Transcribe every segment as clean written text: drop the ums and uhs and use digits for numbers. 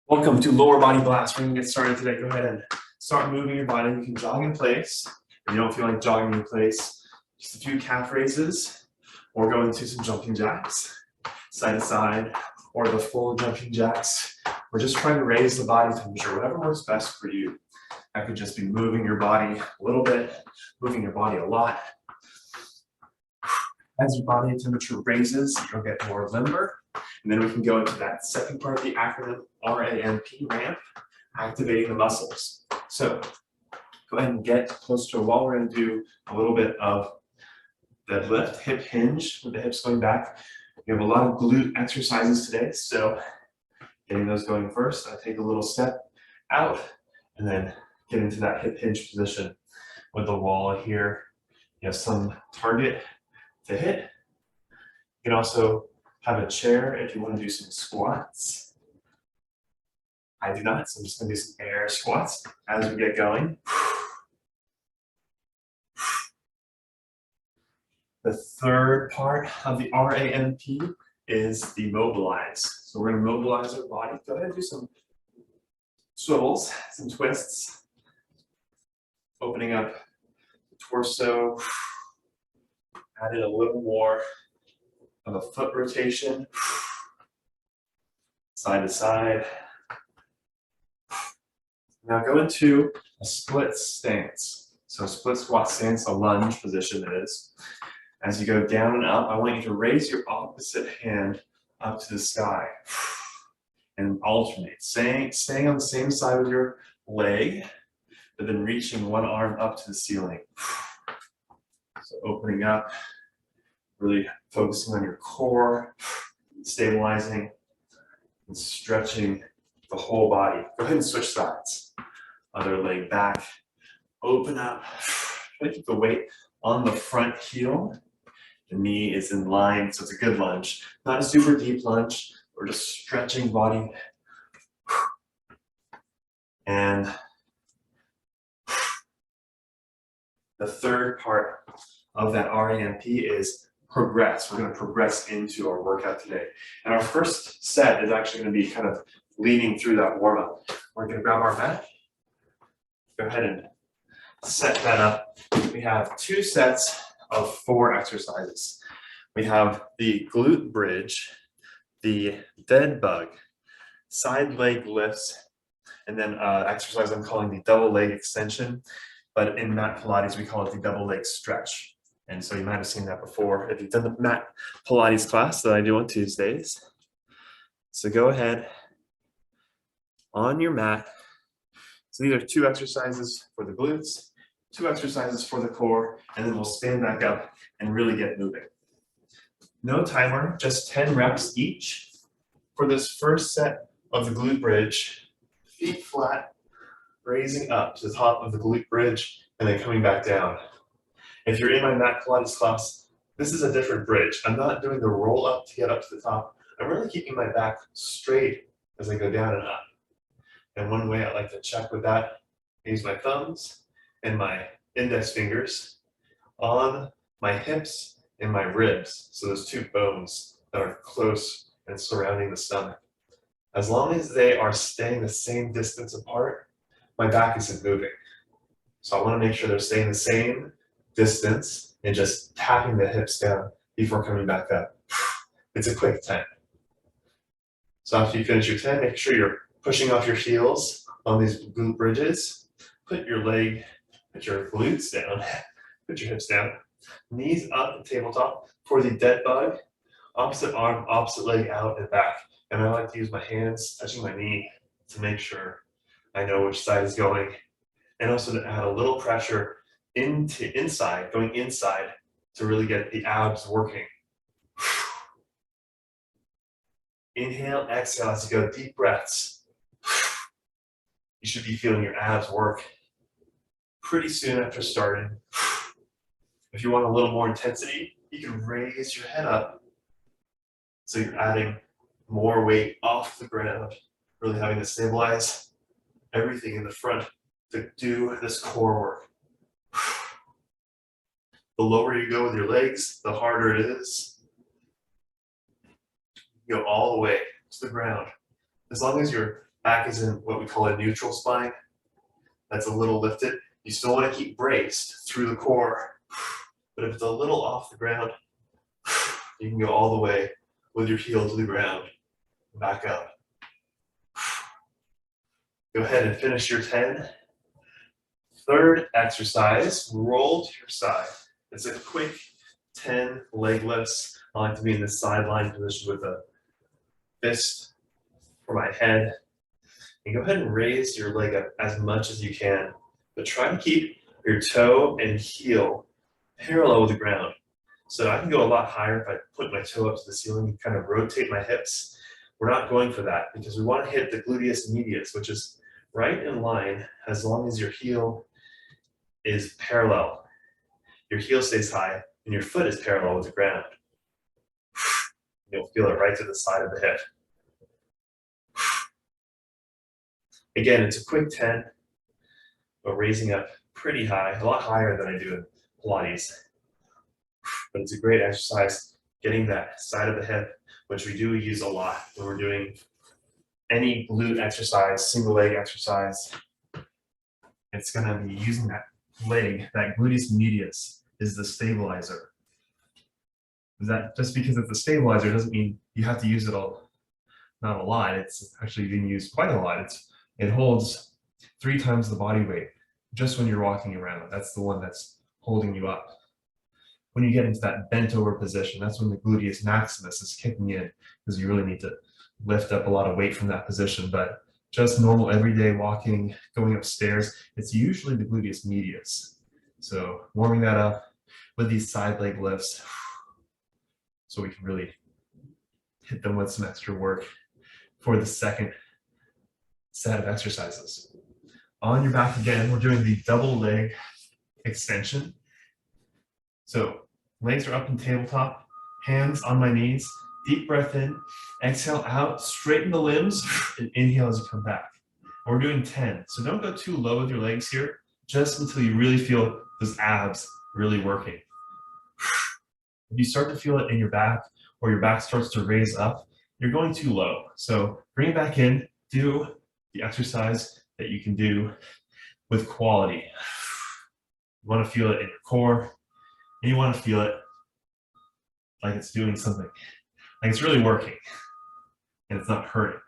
Welcome to Lower Body Blast. We're gonna get started today. Go ahead and start moving your body. You can jog in place. If you don't feel like jogging in place, just a few calf raises, or go into some jumping jacks, side to side, or the full jumping jacks. We're just trying to raise the body temperature, whatever works best for you. That could just be moving your body a little bit, moving your body a lot. As your body temperature raises, you'll get more limber. And then we can go into that second part of the acronym, RAMP, ramp, activating the muscles. So go ahead and get close to a wall. We're going to do a little bit of deadlift, hip hinge with the hips going back. We have a lot of glute exercises today, so getting those going first. I take a little step out and then get into that hip hinge position with the wall here. You have some target to hit. You can also have a chair if you want to do some squats. I do not, so I'm just going to do some air squats as we get going. The third part of the RAMP is the Mobilize. So we're going to mobilize our body. Go ahead and do some swivels, some twists, opening up the torso. Add in a little more of a foot rotation, side to side. Now go into a split stance. So a split squat stance, a lunge position it is. As you go down and up, I want you to raise your opposite hand up to the sky and alternate, staying on the same side with your leg, but then reaching one arm up to the ceiling. So opening up, really focusing on your core, stabilizing and stretching the whole body. Go ahead and switch sides. Other leg back, open up. Try to keep the weight on the front heel. The knee is in line, so it's a good lunge. Not a super deep lunge. We're just stretching body. And the third part of that RAMP is progress. We're going to progress into our workout today. And our first set is actually going to be kind of leading through that warm-up. We're going to grab our mat. Go ahead and set that up. We have 2 sets of 4 exercises. We have the glute bridge, the dead bug, side leg lifts, and then exercise I'm calling the double leg extension. But in mat Pilates, we call it the double leg stretch. And so you might have seen that before if you've done the mat Pilates class that I do on Tuesdays. So go ahead on your mat. So these are 2 exercises for the glutes, 2 exercises for the core, and then we'll stand back up and really get moving. No timer, just 10 reps each. For this first set of the glute bridge, feet flat, raising up to the top of the glute bridge, and then coming back down. If you're in my mat Pilates class, this is a different bridge. I'm not doing the roll up to get up to the top. I'm really keeping my back straight as I go down and up. And one way I like to check with that, I use my thumbs and my index fingers on my hips and my ribs. So those 2 bones that are close and surrounding the stomach. As long as they are staying the same distance apart, my back isn't moving. So I want to make sure they're staying the same distance and just tapping the hips down before coming back up. It's a quick 10. So after you finish your 10, make sure you're pushing off your heels on these glute bridges. Put your glutes down, put your hips down, knees up at tabletop. For the dead bug, opposite arm, opposite leg out and back. And I like to use my hands touching my knee to make sure I know which side is going. And also to add a little pressure going inside to really get the abs working. Inhale, exhale as you go, deep breaths. You should be feeling your abs work pretty soon after starting. If you want a little more intensity, you can raise your head up. So you're adding more weight off the ground, really having to stabilize everything in the front to do this core work. The lower you go with your legs, the harder it is. You go all the way to the ground. As long as you're Back is in what we call a neutral spine. That's a little lifted. You still want to keep braced through the core, but if it's a little off the ground, you can go all the way with your heel to the ground, back up. Go ahead and finish your 10. Third exercise, roll to your side. It's a quick 10 leg lifts. I like to be in the sideline position with a fist for my head. And go ahead and raise your leg up as much as you can, but try to keep your toe and heel parallel with the ground. So I can go a lot higher if I put my toe up to the ceiling and kind of rotate my hips. We're not going for that because we want to hit the gluteus medius, which is right in line as long as your heel is parallel. Your heel stays high and your foot is parallel with the ground. You'll feel it right to the side of the hip. Again, it's a quick 10, but raising up pretty high, a lot higher than I do in Pilates. But it's a great exercise, getting that side of the hip, which we do use a lot when we're doing any glute exercise, single leg exercise. It's going to be using that leg, that gluteus medius is the stabilizer. That just because it's a stabilizer doesn't mean you have to use it all, not a lot. It's actually being used quite a lot. It holds 3 times the body weight just when you're walking around. That's the one that's holding you up. When you get into that bent over position, that's when the gluteus maximus is kicking in, because you really need to lift up a lot of weight from that position. But just normal everyday walking, going upstairs, it's usually the gluteus medius. So warming that up with these side leg lifts so we can really hit them with some extra work for the second set of exercises. On your back again, we're doing the double leg extension. So legs are up in tabletop, hands on my knees, deep breath in, exhale out, straighten the limbs, and inhale as you come back. And we're doing 10. So don't go too low with your legs here, just until you really feel those abs really working. If you start to feel it in your back, or your back starts to raise up, you're going too low. So bring it back in, do the exercise that you can do with quality. You want to feel it in your core, and you want to feel it like it's doing something, like it's really working, and it's not hurting.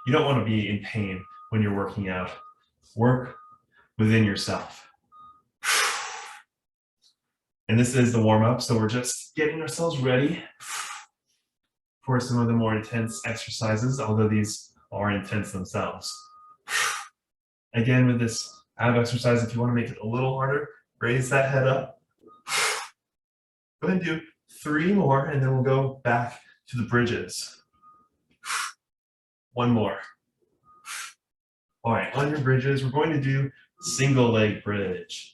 You don't want to be in pain when you're working out. Work within yourself. And this is the warm-up, so we're just getting ourselves ready for some of the more intense exercises, although these are intense themselves. Again, with this ab exercise, if you want to make it a little harder, raise that head up. Go ahead and do 3 more, and then we'll go back to the bridges. 1 more. All right, on your bridges, we're going to do single leg bridge.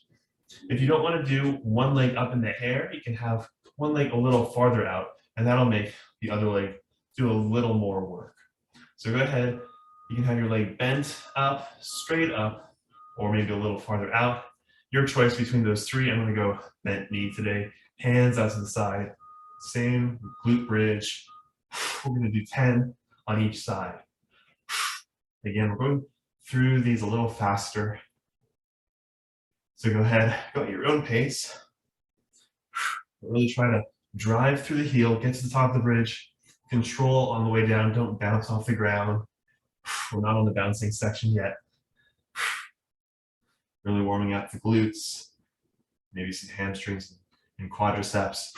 If you don't want to do one leg up in the air, you can have one leg a little farther out, and that'll make the other leg do a little more work. So go ahead, you can have your leg bent up, straight up, or maybe a little farther out. Your choice between those 3. I'm going to go bent knee today, hands out to the side, same glute bridge. We're going to do 10 on each side. Again, we're going through these a little faster. So go ahead, go at your own pace. Really try to drive through the heel, get to the top of the bridge, control on the way down, don't bounce off the ground. We're not on the bouncing section yet. Really warming up the glutes, maybe some hamstrings and quadriceps.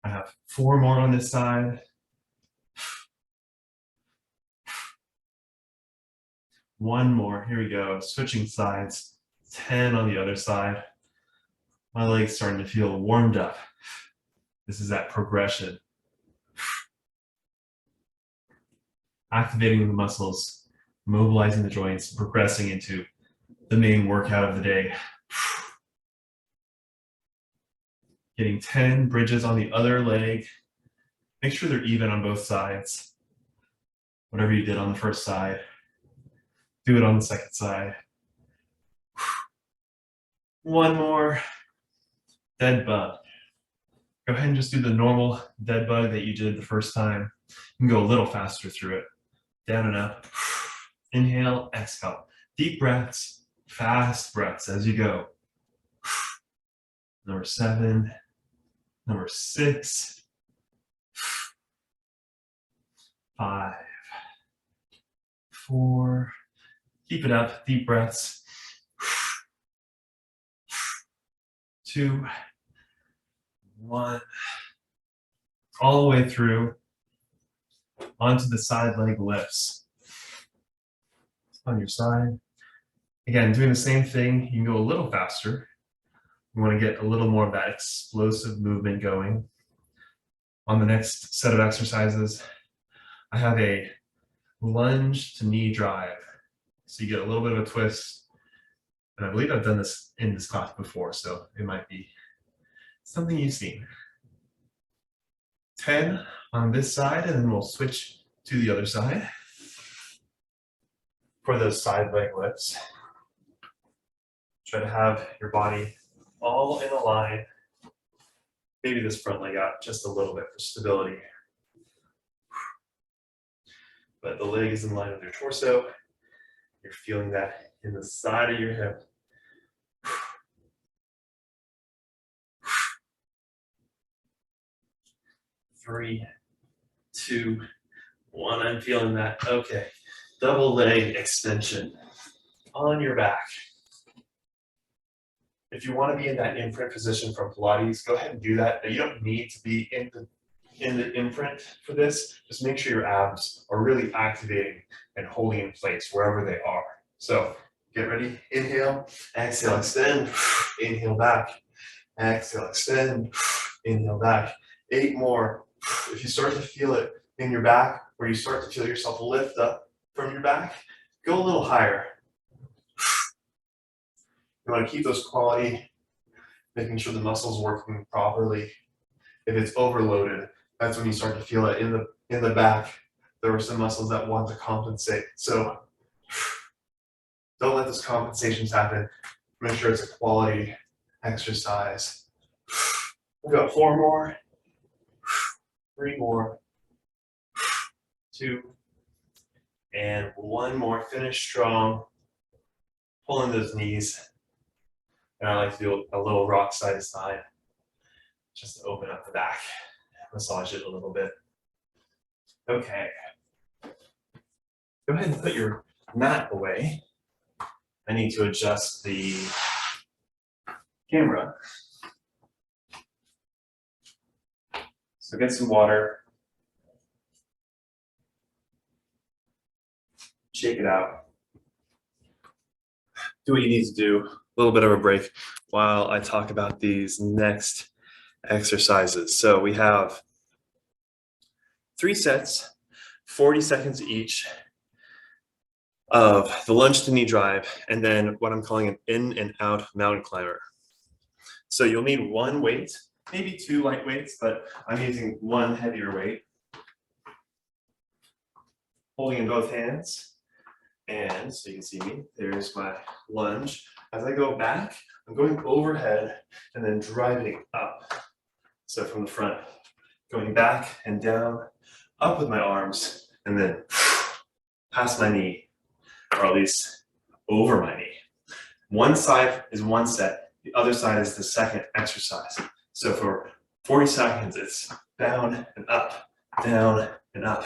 I have 4 more on this side. 1 more, here we go, switching sides. 10 on the other side. My leg's starting to feel warmed up. This is that progression. Activating the muscles, mobilizing the joints, progressing into the main workout of the day. Getting 10 bridges on the other leg. Make sure they're even on both sides. Whatever you did on the first side, do it on the second side. 1 more. Dead bug. Go ahead and just do the normal dead bug that you did the first time. You can go a little faster through it. down and up. Inhale, exhale. Deep breaths, fast breaths as you go. Number 7, number 6, 5, 4, keep it up, deep breaths. 2, 1, all the way through onto the side leg lifts. On your side. Again, doing the same thing, you can go a little faster. You want to get a little more of that explosive movement going. On the next set of exercises, I have a lunge to knee drive. So you get a little bit of a twist. And I believe I've done this in this class before, so it might be something you've seen. 10 on this side, and then we'll switch to the other side for those side leg lifts. Try to have your body all in a line. Maybe this front leg out just a little bit for stability. But the leg is in line with your torso. You're feeling that in the side of your hip. 3, 2, 1, I'm feeling that. Okay, double leg extension on your back. If you want to be in that imprint position from Pilates, go ahead and do that. But you don't need to be in the imprint for this. Just make sure your abs are really activating and holding in place wherever they are. So get ready. Inhale, exhale, extend. Inhale back. Exhale, extend. Inhale back. 8 more. If you start to feel it in your back, or you start to feel yourself lift up from your back, go a little higher. You want to keep those quality, making sure the muscles working properly. If it's overloaded, that's when you start to feel it in the back. There were some muscles that want to compensate. So don't let those compensations happen. Make sure it's a quality exercise. We've got 4 more, 3 more, 2, and 1 more. Finish strong. Pull in those knees. And I like to do a little rock side to side, just to open up the back, massage it a little bit. Okay. Go ahead and put your mat away. I need to adjust the camera. So get some water. Shake it out. Do what you need to do. A little bit of a break while I talk about these next exercises. So we have 3 sets, 40 seconds each of the lunge to knee drive, and then what I'm calling an in and out mountain climber. So you'll need 1 weight, maybe 2 light weights, but I'm using 1 heavier weight. Holding in both hands. And so you can see me, there's my lunge. As I go back, I'm going overhead and then driving up. So from the front, going back and down, up with my arms, and then past my knee, or at least over my knee. One side is 1 set, the other side is the second exercise. So for 40 seconds, it's down and up, down and up.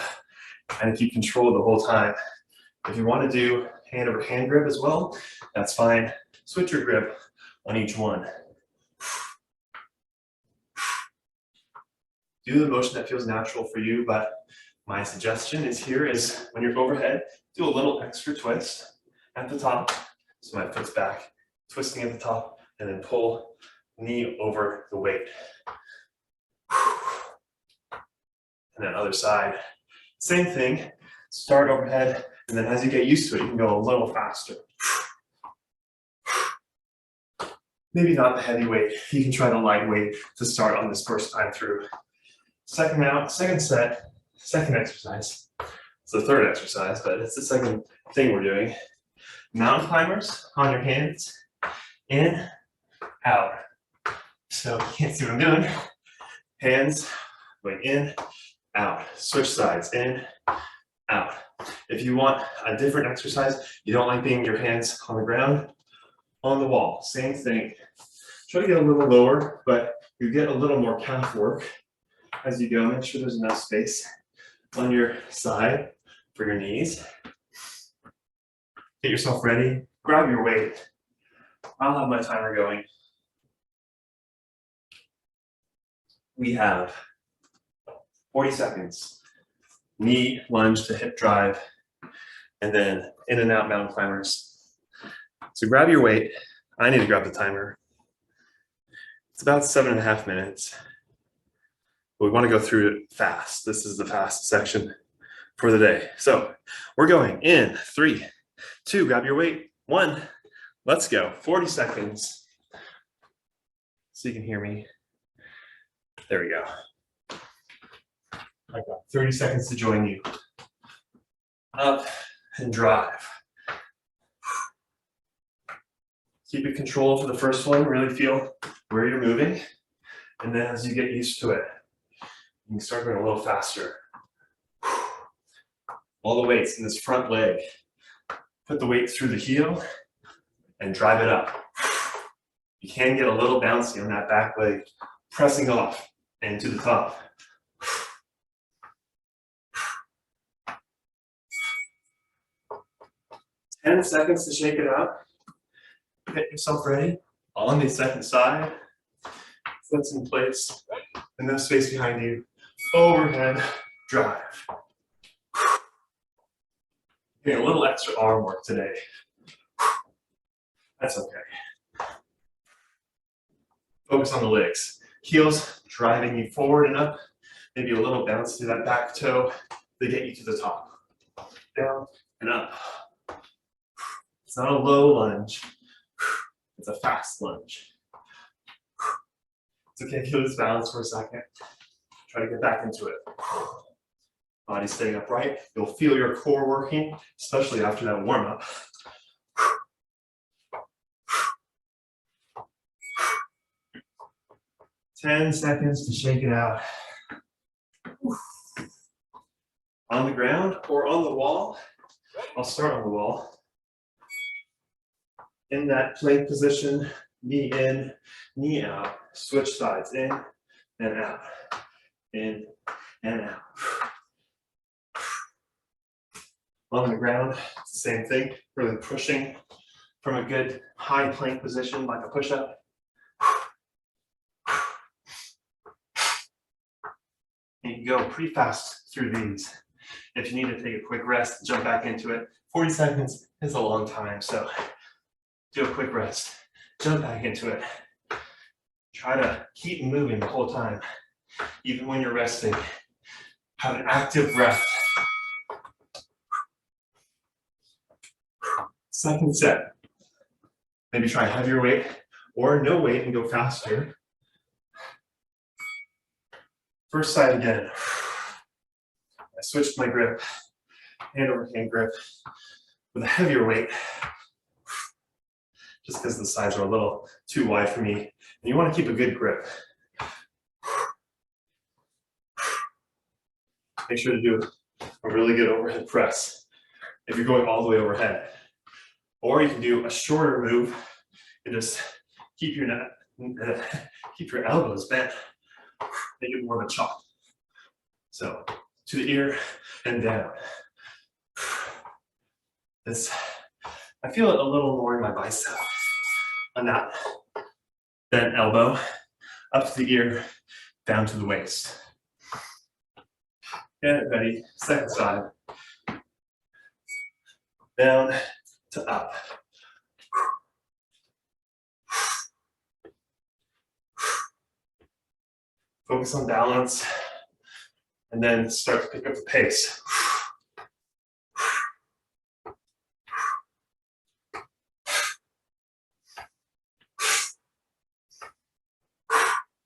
And keep control the whole time. If you want to do hand over hand grip as well, that's fine. Switch your grip on each one. Do the motion that feels natural for you, but my suggestion is when you're overhead, do a little extra twist at the top. So my foot's back, twisting at the top, and then pull knee over the weight. And then other side, same thing. Start overhead, and then as you get used to it, you can go a little faster. Maybe not the heavy weight. You can try the light weight to start on this first time through. Second set, second exercise. It's the third exercise, but it's the second thing we're doing. Mountain climbers on your hands, in, out. So you can't see what I'm doing. Hands going in, out. Switch sides, in, out. If you want a different exercise, you don't like being your hands on the ground, on the wall, same thing. Try to get a little lower, but you get a little more calf work as you go. Make sure there's enough space on your side for your knees. Get yourself ready, grab your weight. I'll have my timer going. We have 40 seconds. Knee lunge to hip drive, and then in and out mountain climbers. So grab your weight. I need to grab the timer. It's about 7.5 minutes. But we want to go through it fast. This is the fast section for the day. So we're going in 3, 2, grab your weight, 1. Let's go. 40 seconds. So you can hear me. There we go. I got 30 seconds to join you. Up and drive. Keep it controlled for the first one. Really feel where you're moving. And then as you get used to it, you can start going a little faster. All the weights in this front leg. Put the weight through the heel and drive it up. You can get a little bouncy on that back leg, pressing off and to the top. 10 seconds to shake it out. Get yourself ready on the second side. Foots in place. Enough space behind you. Overhead drive. Getting a little extra arm work today. That's okay. Focus on the legs. Heels driving you forward and up. Maybe a little bounce through that back toe. They get you to the top. Down and up. It's not a low lunge. It's a fast lunge. It's okay if you lose balance for a second. Try to get back into it. Body staying upright. You'll feel your core working, especially after that warm-up. Ten seconds to shake it out. On the ground or on the wall. I'll start on the wall. In that plank position, knee in, knee out. Switch sides, in and out. In and out. On the ground, it's the same thing. Really pushing from a good high plank position like a push-up. And you can go pretty fast through these. If you need to take a quick rest, jump back into it. 40 seconds is a long time, so do a quick rest. Jump back into it. Try to keep moving the whole time, even when you're resting. Have an active breath. Second set. Maybe try heavier weight or no weight and go faster. First side again. I switched my grip, hand over hand grip, with a heavier weight, just because the sides are a little too wide for me. And you want to keep a good grip. Make sure to do a really good overhead press if you're going all the way overhead. Or you can do a shorter move and just keep your elbows bent. Make it more of a chop. So to the ear and down. This, I feel it a little more in my bicep on that bent elbow, up to the ear, down to the waist. Get it ready, second side. Down to up. Focus on balance, and then start to pick up the pace.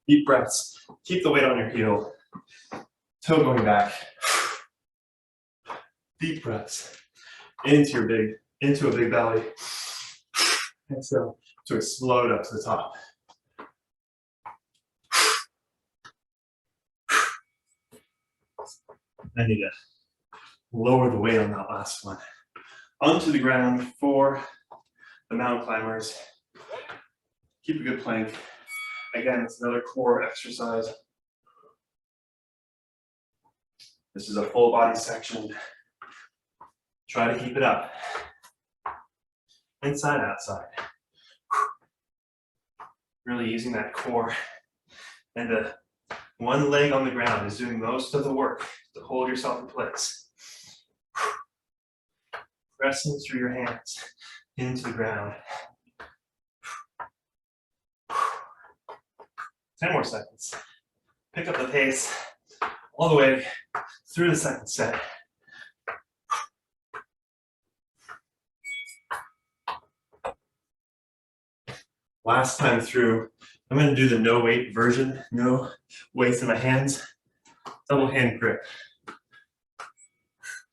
Deep breaths. Keep the weight on your heel. Toe going back. Deep breaths. Into a big belly. Exhale to explode up to the top. I need to lower the weight on that last one. Onto the ground for the mountain climbers. Keep a good plank. Again, it's another core exercise. This is a full body section. Try to keep it up. Inside, outside. Really using that core. And the one leg on the ground is doing most of the work to hold yourself in place. Pressing through your hands into the ground. 10 more seconds. Pick up the pace all the way through the second set. Last time through, I'm going to do the no weight version, no weights in my hands, double hand grip.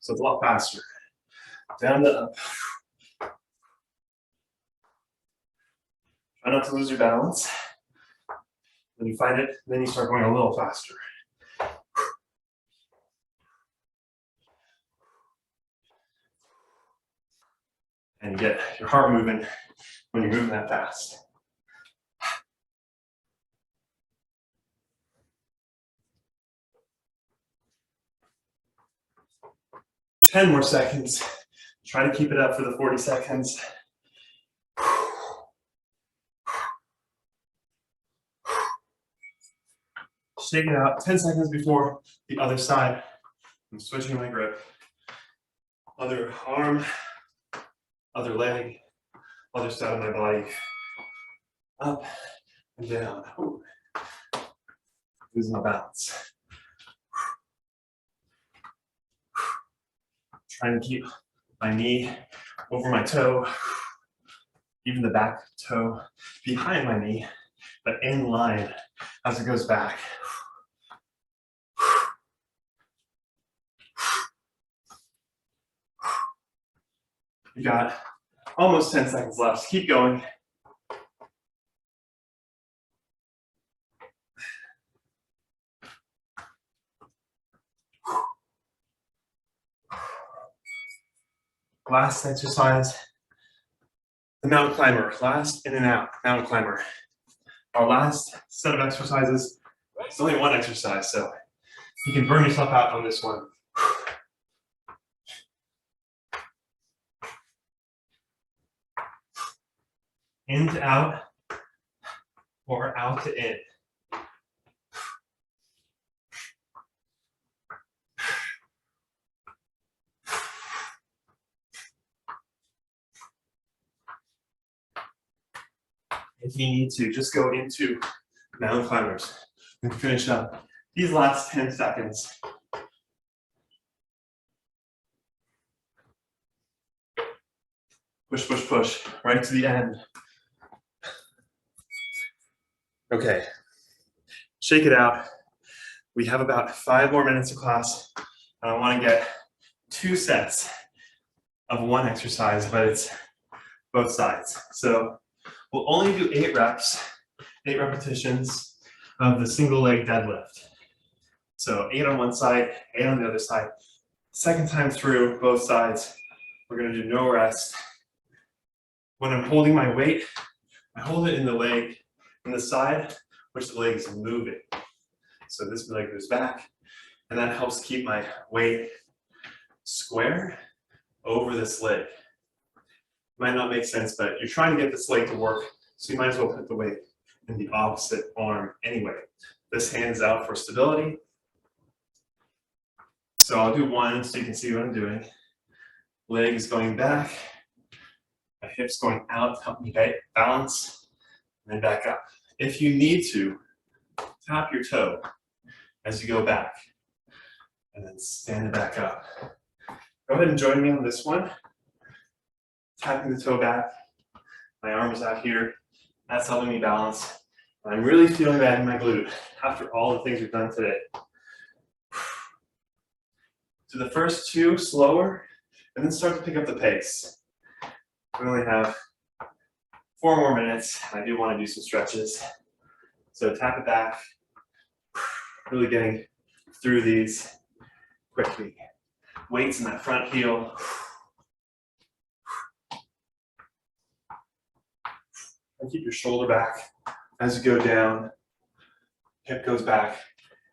So it's a lot faster. Down to up. Try not to lose your balance. When you find it, then you start going a little faster. And you get your heart moving when you're moving that fast. Ten more seconds. Try to keep it up for the 40 seconds. Shake it out 10 seconds before the other side. I'm switching my grip. Other arm, other leg, other side of my body. Up and down. Ooh. Losing my balance. Trying to keep my knee over my toe, even the back toe behind my knee, but in line as it goes back. You got almost 10 seconds left. Keep going. Last exercise, the mountain climber. Last in and out, mountain climber. Our last set of exercises, it's only one exercise, so you can burn yourself out on this one. In to out, or out to in. If you need to, just go into mountain climbers and finish up these last 10 seconds. Push, push, push, right to the end. Okay, shake it out. We have about 5 more minutes of class, and I want to get 2 sets of one exercise, but it's both sides. So we'll only do 8 reps, 8 repetitions of the single leg deadlift. So 8 on one side, 8 on the other side. Second time through, both sides, we're going to do no rest. When I'm holding my weight, I hold it in the leg, in the side, which the leg is moving. So this leg goes back, and that helps keep my weight square over this leg. Might not make sense, but you're trying to get this leg to work, so you might as well put the weight in the opposite arm anyway. This hand is out for stability. So I'll do one so you can see what I'm doing. Leg is going back. My hips going out to help me balance, and then back up. If you need to, tap your toe as you go back, and then stand it back up. Go ahead and join me on this one. Tapping the toe back. My arm is out here. That's helping me balance. I'm really feeling that in my glute after all the things we've done today. Do the first 2 slower, and then start to pick up the pace. We only have 4 more minutes. I do want to do some stretches. So tap it back. Really getting through these quickly. Weights in that front heel. And keep your shoulder back as you go down. Hip goes back.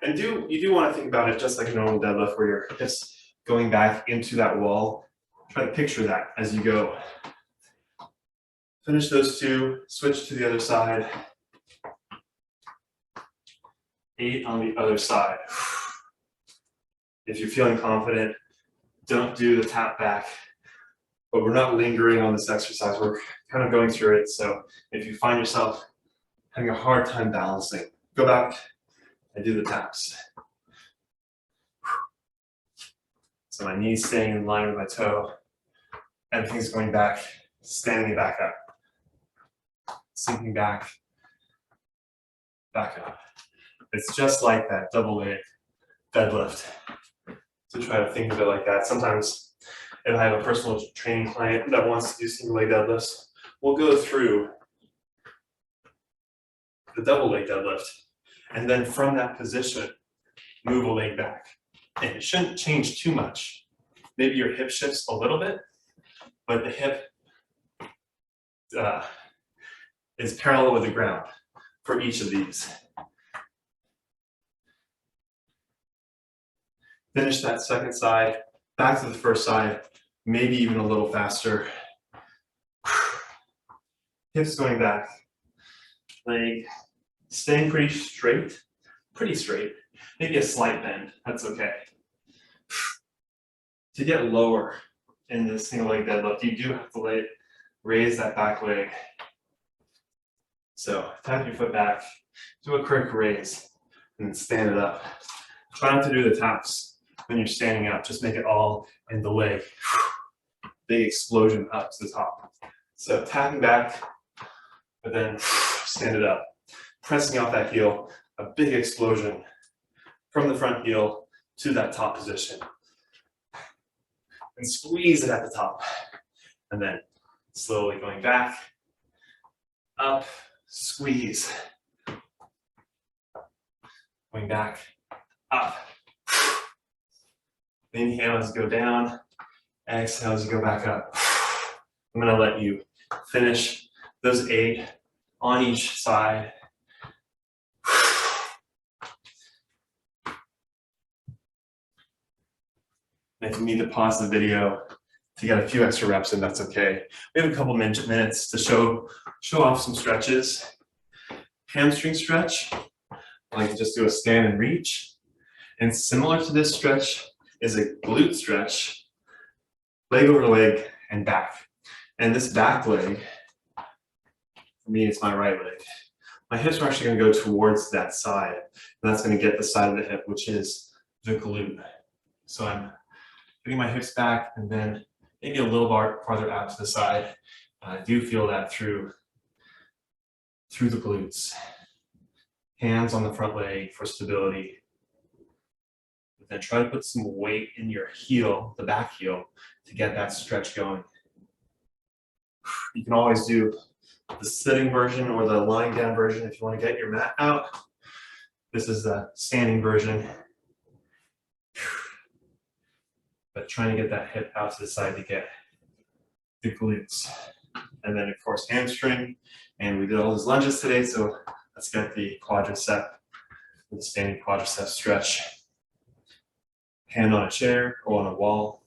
And you do want to think about it just like a normal deadlift where your hips going back into that wall. Try to picture that as you go. Finish those two, switch to the other side. 8 on the other side. If you're feeling confident, don't do the tap back. But we're not lingering on this exercise. We're kind of going through it. So if you find yourself having a hard time balancing, go back and do the taps. So my knee's staying in line with my toe. Everything's going back, standing back up. Sinking back, back up. It's just like that double leg deadlift. So try to think of it like that. Sometimes if I have a personal training client that wants to do single leg deadlifts, we'll go through the double leg deadlift. And then from that position, move a leg back. And it shouldn't change too much. Maybe your hip shifts a little bit, but the hip is parallel with the ground for each of these. Finish that second side, back to the first side, maybe even a little faster. Hips going back, leg staying pretty straight, maybe a slight bend, that's okay. To get lower in this single leg deadlift, you do have to raise that back leg. So tap your foot back, do a quick raise, and stand it up. Try not to do the taps when you're standing up, just make it all in the leg. Big explosion up to the top. So tapping back, but then stand it up. Pressing off that heel, a big explosion from the front heel to that top position. And squeeze it at the top. And then slowly going back, up, squeeze. Going back, up. Inhale as you go down, exhale as you go back up. I'm gonna let you finish those 8 on each side. And if you need to pause the video to get a few extra reps in, that's okay. We have a couple minutes to show off some stretches. Hamstring stretch, I like to just do a stand and reach. And similar to this stretch is a glute stretch, leg over leg and back. And this back leg, for me, it's my right leg. My hips are actually gonna go towards that side. And that's gonna get the side of the hip, which is the glute. So I'm getting my hips back and then maybe a little farther out to the side. I do feel that through the glutes. Hands on the front leg for stability. But then try to put some weight in your heel, the back heel, to get that stretch going. You can always do the sitting version or the lying down version if you want to get your mat out. This is the standing version. But trying to get that hip out to the side to get the glutes. And then of course hamstring. And we did all those lunges today, so let's get the quadricep, the standing quadricep stretch. Hand on a chair or on a wall.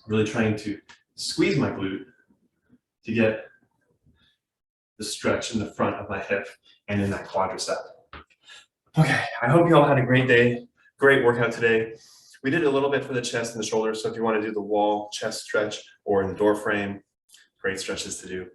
Really trying to squeeze my glute to get the stretch in the front of my hip and in that quadricep. Okay, I hope you all had a great day, great workout today. We did a little bit for the chest and the shoulders, so if you want to do the wall chest stretch or in the door frame, great stretches to do.